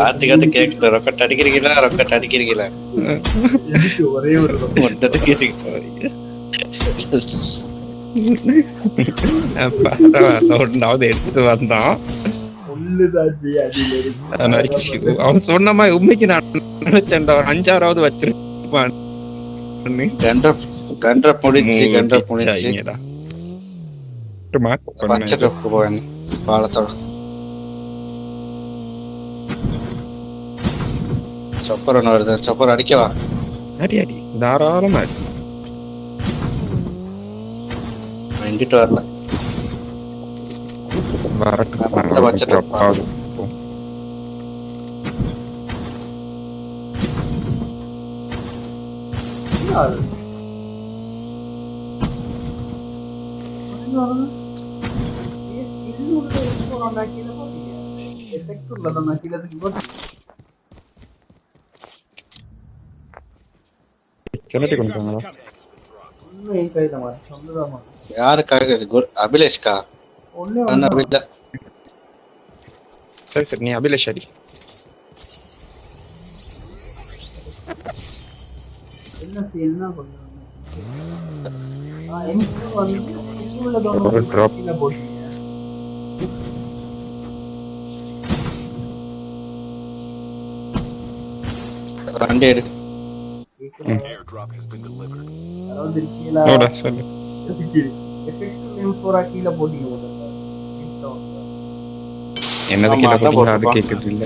காத்து காத்து கேக்குது. ரொக்கட் அடிக்கிறீங்களா, ரொக்கட் அடிக்கிறீங்களா? எதுக்கு ஒரே ஒரு ஒன்றதுக்கு ஒன்னாவது எடுத்துட்டு வந்தான். ஒண்ணுதாச்சு அடியில இருக்கு. அவன் சொன்ன மாதிரி உண்மைக்கு நான் நினைச்சேன்டா, ஒரு 5-6வது வச்சிருப்பான். கண்ட முடிச்சு பச்சை டப்பு போவேன் பாலத்தோட. சொப்பர் ஒண்ணு வருது, சொப்பர் அடிக்கவா? அடி அடி தாராளமா அடி. எங்கிட்டு வரல. பச்சை டப்பா யாருக்காக? அபிலேஷ்கா? சரி சரி, நீ அபிலேஷ் அடி. வண்டி எடு. என்னது கீழே போட்டீங்க? அது கேக்குது இல்ல.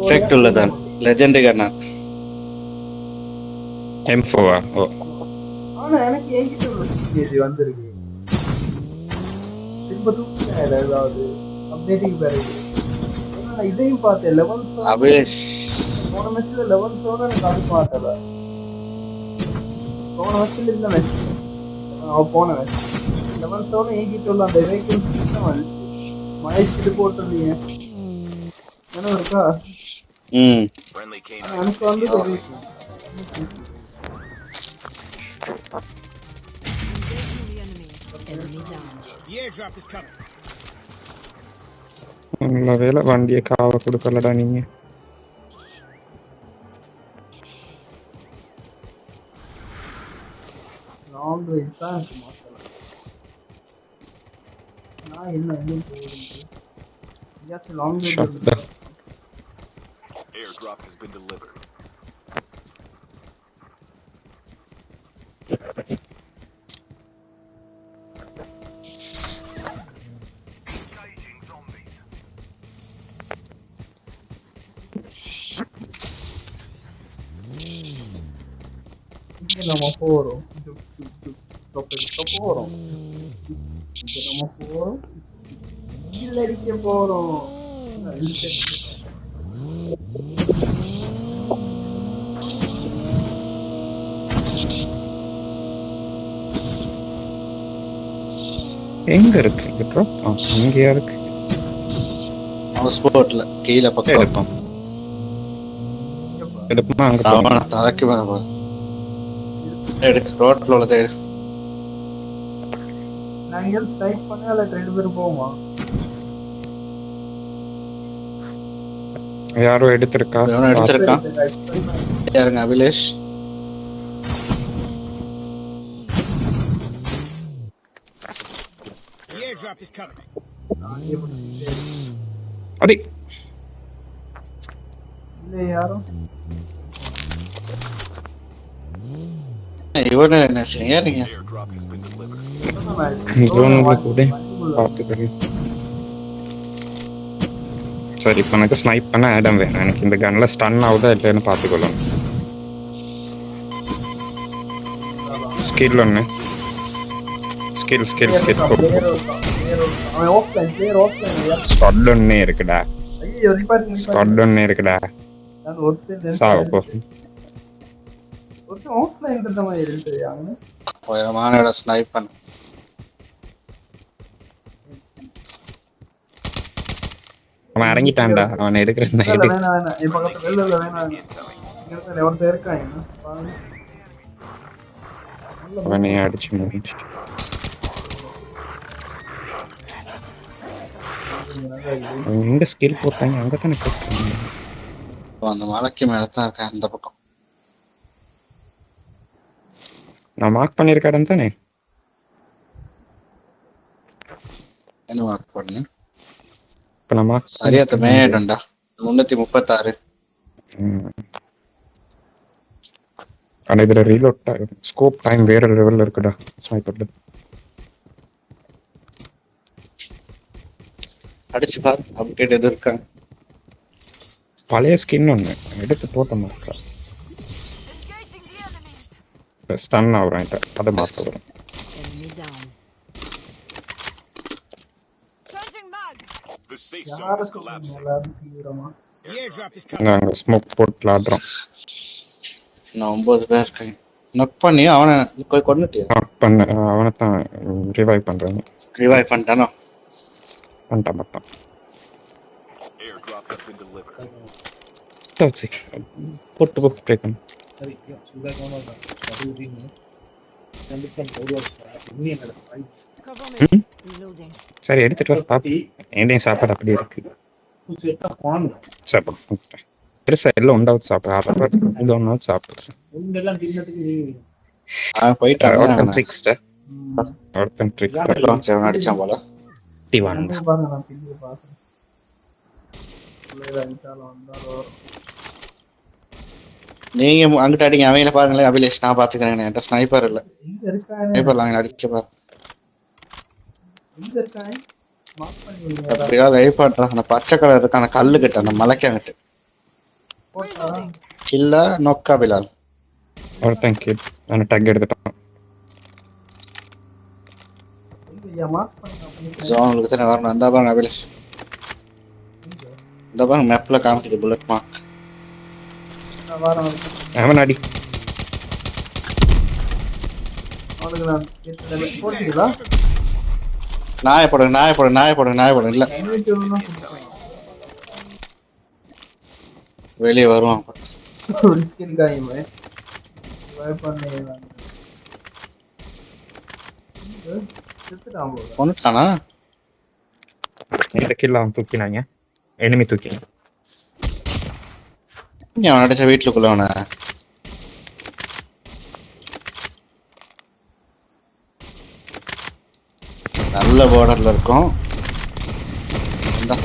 எஃபெக்ட் உள்ளதான் லெஜெண்ட் கண்ணா. M4 ஓ ஆனா எனக்கு என்கிட்ட வந்திருக்கு. திரும்ப தூக்கி ஏதாவது அப்டேட்டிங் பிறகு இதையும் பார்த்தேன். 11 அபிலேஷ் போன மேட்ச்ல 11 எனக்கு அது பார்த்தல. போன மேட்ச்ல இருந்த மேட்ச் போன மேட்ச் 11 என்கிட்ட உள்ள அந்த வெஹிக்கிள் சிஸ்டம் மயக்கிட்டு போட்டுருந்தீங்க. என்ன இருக்கா? எனக்கு வந்து நல்ல வேலை வண்டியை காவ கொடுக்கலடா நீங்க. லாங் ரேஞ்ச் தான் இருக்கு மாத்தல. நான் என்ன just long range. Airdrop has been delivered. நம்ம போறோம் போறோம் நம்ம போறோம் அடிக்க போறோம். எங்க இருக்கு இந்த ட்ராப்? இங்கயா இருக்கு. ஹவுஸ் போட்ல கீழ பக்கம் எடுப்போம். எடுப்போமா? அங்க அவன தலக்கு மேல போ. எடு ரோட்ல உள்ளத எடு. நான் இங்க ஸ்ட்ரைக் பண்ணால ரெண்டு பேரும் போவோமா? யாரோ எடுத்திருக்கா? அவன எடுத்திருக்கான். யாருங்க? அபிலேஷ். அடி இல்ல யாரும் இவன என்ன செய்யறீங்க? சரி, இப்ப எனக்கு ஸ்னைப் பண்ண இடம் வேணும். எனக்கு இந்த கன்ல ஸ்டன் ஆகுதா இல்லைன்னு பாத்துக்கொள்ளணும். ஸ்கில் ஒண்ணு. ஸ்கில் ஸ்டட் ஒண்ணே இருக்குடா. ஸ்டட் ஒண்ணே இருக்குடா. சாவு போ. மானோட ஸ்னைப் பண்ண. அவன் இறங்கிட்டான்டா. அவன் எடுக்கிற ஸ்னைப் அவனே அடிச்சு முடிச்சு. இங்க நல்லா இருக்குது. அவங்க எங்க ஸ்கில் போட்டாங்க அங்கதானே போட்டாங்க. அந்த மலைக்கு மேல தான் இருக்கேன் அந்த பக்கம். நான் மார்க் பண்ணிருக்க இடம் தானே. என்ன மார்க் பண்ணு? இப்ப நான் மார்க் சரியா மேடண்டா 336. ஆனா இதுல ரீலோட் ஸ்கோப் டைம் வேற லெவல்ல இருக்குடா ஸ்னைப்பர்ல. அடிச்சு பாரு அப்டேட் எது இருக்காங்க. பழைய ஸ்கின் ஒன்று எடுத்து போட்ட மாட்டா. ஸ்டன் ஆகுறேன் அதை மாற்ற வரும். யாருக்கு எல்லாரும் தீவிரமா நாங்க ஸ்மோக் போட்டு விளாடுறோம். நான் 9 பேர் இருக்கேன். நக் பண்ணி அவனை போய் கொண்டுட்டியா? பண்ண அவனை தான் ரிவைவ் பண்றாங்க. ரிவைவ் பண்ணிட்டானோ? பண்ணிட்டான் பண்ணிட்டான். போட்டு போ ட்ரை பண்ணு. சரி எடுத்துட்டு வா பாப்பி. என்னையும் சாப்பாடு அப்படியே இருக்கு. சாப்பாடு பெருசா எல்லாம் உண்டாவது சாப்பிடு. இது ஒன்றாவது சாப்பிடு. அவன் போயிட்டான். ஒருத்தன் ட்ரிக் அடிச்சான் போல. நீங்க அங்கிட்ட அடிங்க. அவையில பாருங்களேன் அபிலேஷ். நான் பாத்துக்கிறேன். என்கிட்ட ஸ்னைப்பர் இல்ல. ஸ்னைப்பர் வாங்க அடிக்க பாரு. அப்படியா லைவ் பண்றான். அந்த பச்சை கலர் இருக்கு அந்த கல்லு கிட்ட அந்த மலைக்கு அங்கிட்டு இல்ல நொக்கா பிலால். ஒருத்தன் கிட் நான் டக் எடுத்துட்டான். ஜோனுக்கு தானே வரணும். இந்த பாருங்க அபிலேஷ். இந்த பாருங்க மேப்ல காமிக்குது புல்லட் மார்க். அவன் அடி. நாயப்படு இல்ல வெளியே வருவான். கொண்டுட்டானா? இந்த கில்ல அவன் தூக்கினாங்க. எனிமி தூக்கிங்க. அவன் அடிச்ச வீட்டுக்குள்ள அவனை நல்ல பார்டர்ல இருக்கும்.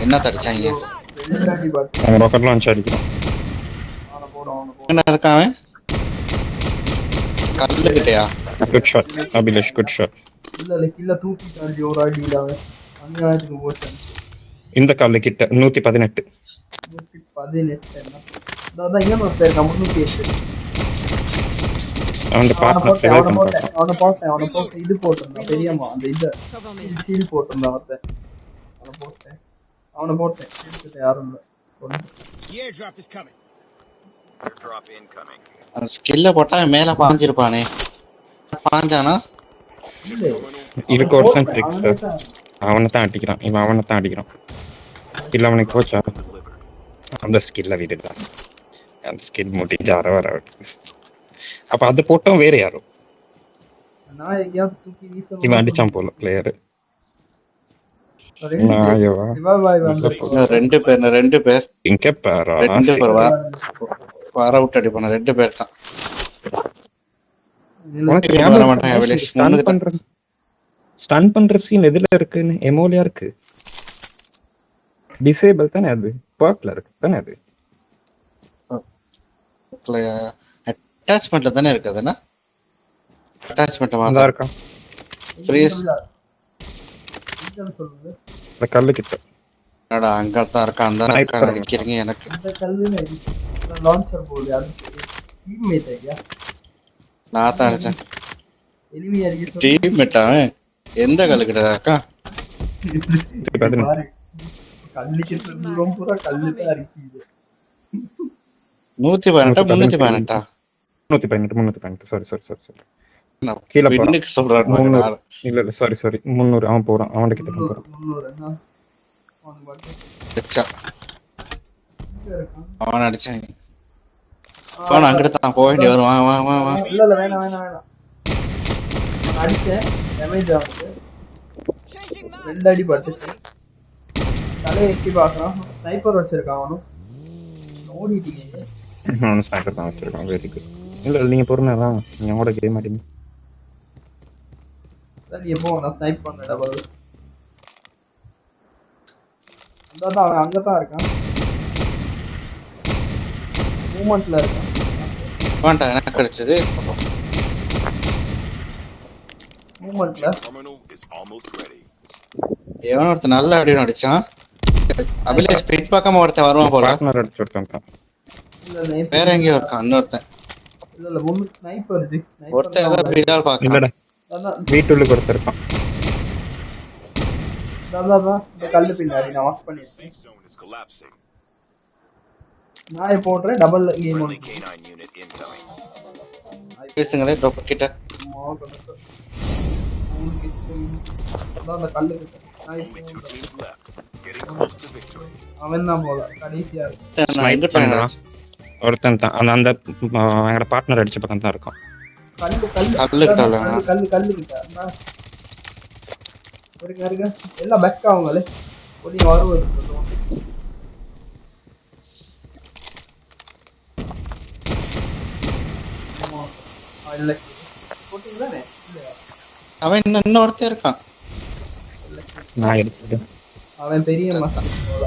என்ன தடிச்சாங்க? அவன் ராக்கெட் லான்ச் அடிக்கிறான். என்ன இருக்கான் கல்லு கிட்டயா? Good shot Abhilash, good shot. இந்த கல்லு கிட்ட 118. அவன் பார்ட்னர் ரிவைவ் பண்றான். அவன போட்டு இது போட்டுறான் தெரியுமா? அந்த இது ஷீல்ட் போட்டுறான் அவன். அவன போட்டேன் எடுத்துட்டு யாரும் இல்ல. அந்த ஸ்கில்ல போட்டா மேல பாஞ்சிருப்பானே. பாஞ்சானா? இதுக்கு ஒருத்தன் ட்ரிக்ஸ்டர். அவனை தான் அடிக்கிறான். இவன் அவனை தான் அடிக்கிறான். இல்ல அவனுக்கு போச்சா? அந்த ஸ்கில்ல விடுடா. அந்த ஸ்கில் முடிஞ்சு வர அப்ப அது போட்டோம் வேற யாரும். இவன் அடிச்சான் போல பிளேயர். ரெண்டு பேர் இங்க பாரா. வர விட்டு அடிப்பான 2 பேர் தான். ஸ்டன் பண்ற சீன் எதுல இருக்குன்னு எமோலியா இருக்கு. டிசேபிள் தானே அது. பர்க்ல இருக்கு தானே அது. அட்டாச்மென்ட்ல தானே இருக்கு அதுனா. அட்டாச்மென்ட் நல்லா இருக்கா? ஃப்ரீஸ் அந்த கல்லு கிட்ட. என்னடா அங்க தான் இருக்கா. அந்த இருக்கா நிக்கிறீங்க எனக்கு. அந்த கல்லுல லான்ச்சர் போடு. அது டீம்மேட் ஐயா. நான் தான் அடிச்சேன். எனிமி அடிக்க டீம்மேட் அவன். எந்த கல்லு கிட்ட இருக்கா? கல்லு கிட்ட தூரம் பூரா கல்லு தான் அடிக்குது. 118 318 318 சாரி கீழ பின்னுக்கு சொல்றாரு. இல்ல சாரி 300. அவன் போறான். அவன் கிட்ட போறான். 300 அவன் அடிச்சான். அவன் அங்கிட்ட தான் போக வேண்டி வரும். வா இல்ல வேணாம் அடிச்சேன். டேமேஜ் ஆகுது. 2 அடி பட்டுச்சு. தலையை எட்டி பாக்குறான். ஸ்னைப்பர் வச்சிருக்கான் அவனும். ஓடிட்டீங்க. அவனு ஸ்னைப்பர் தான் வச்சிருக்கான். Very good. இல்ல நீங்க பொறுமையா தான் நீங்க கூட கேட்க மாட்டீங்க. நீ எப்போ நான் ஸ்னைப் பண்ண டபுள். அதான் அவன் அங்கதான் இருக்கான். மூவ்மெண்ட்ல இருக்கான். எனக்கு கிடைச்சது மூவ்மெண்ட்ல. எவனோ ஒருத்தன் நல்ல அடி அடிச்சான். அபிலேஷ் பிட் பக்கமா ஒருத்தன் வருவான் போல. பார்ட்னர் அடிச்சு ஒருத்தன். வேற எங்கேயோ இருக்கான் இன்னொருத்தன். இல்ல முன்னு ஸ்னைப்பர் ஒருத்தன் ஏதாவது பிடால் பாக்குறான். இல்லடா வீட்டுள்ள ஒருத்தன் இருக்கான். அதான் இந்த கல்லு பின்னாடி நான் வாஷ் பண்ணிட்டேன். நான் போடுறேன் டபுள் கேம் ஒன். பேசுங்களே ட்ராப் கிட்ட. அதான் அந்த கல்லு கிட்ட. அவன் தான் போல கடைசியா ஒருத்தன் தான் அந்த எங்களோட பார்ட்னர் அடிச்ச பக்கம் தான் இருக்கான். கல்லு கிட்ட இருக்க எல்லாம் பெஸ்ட் ஆகுங்களே. நீங்க வருவது அவன் இன்னொருத்தன் இருக்கான். நான் எடுத்துட்டேன். அவன் பெரிய மஸ்ட் போல.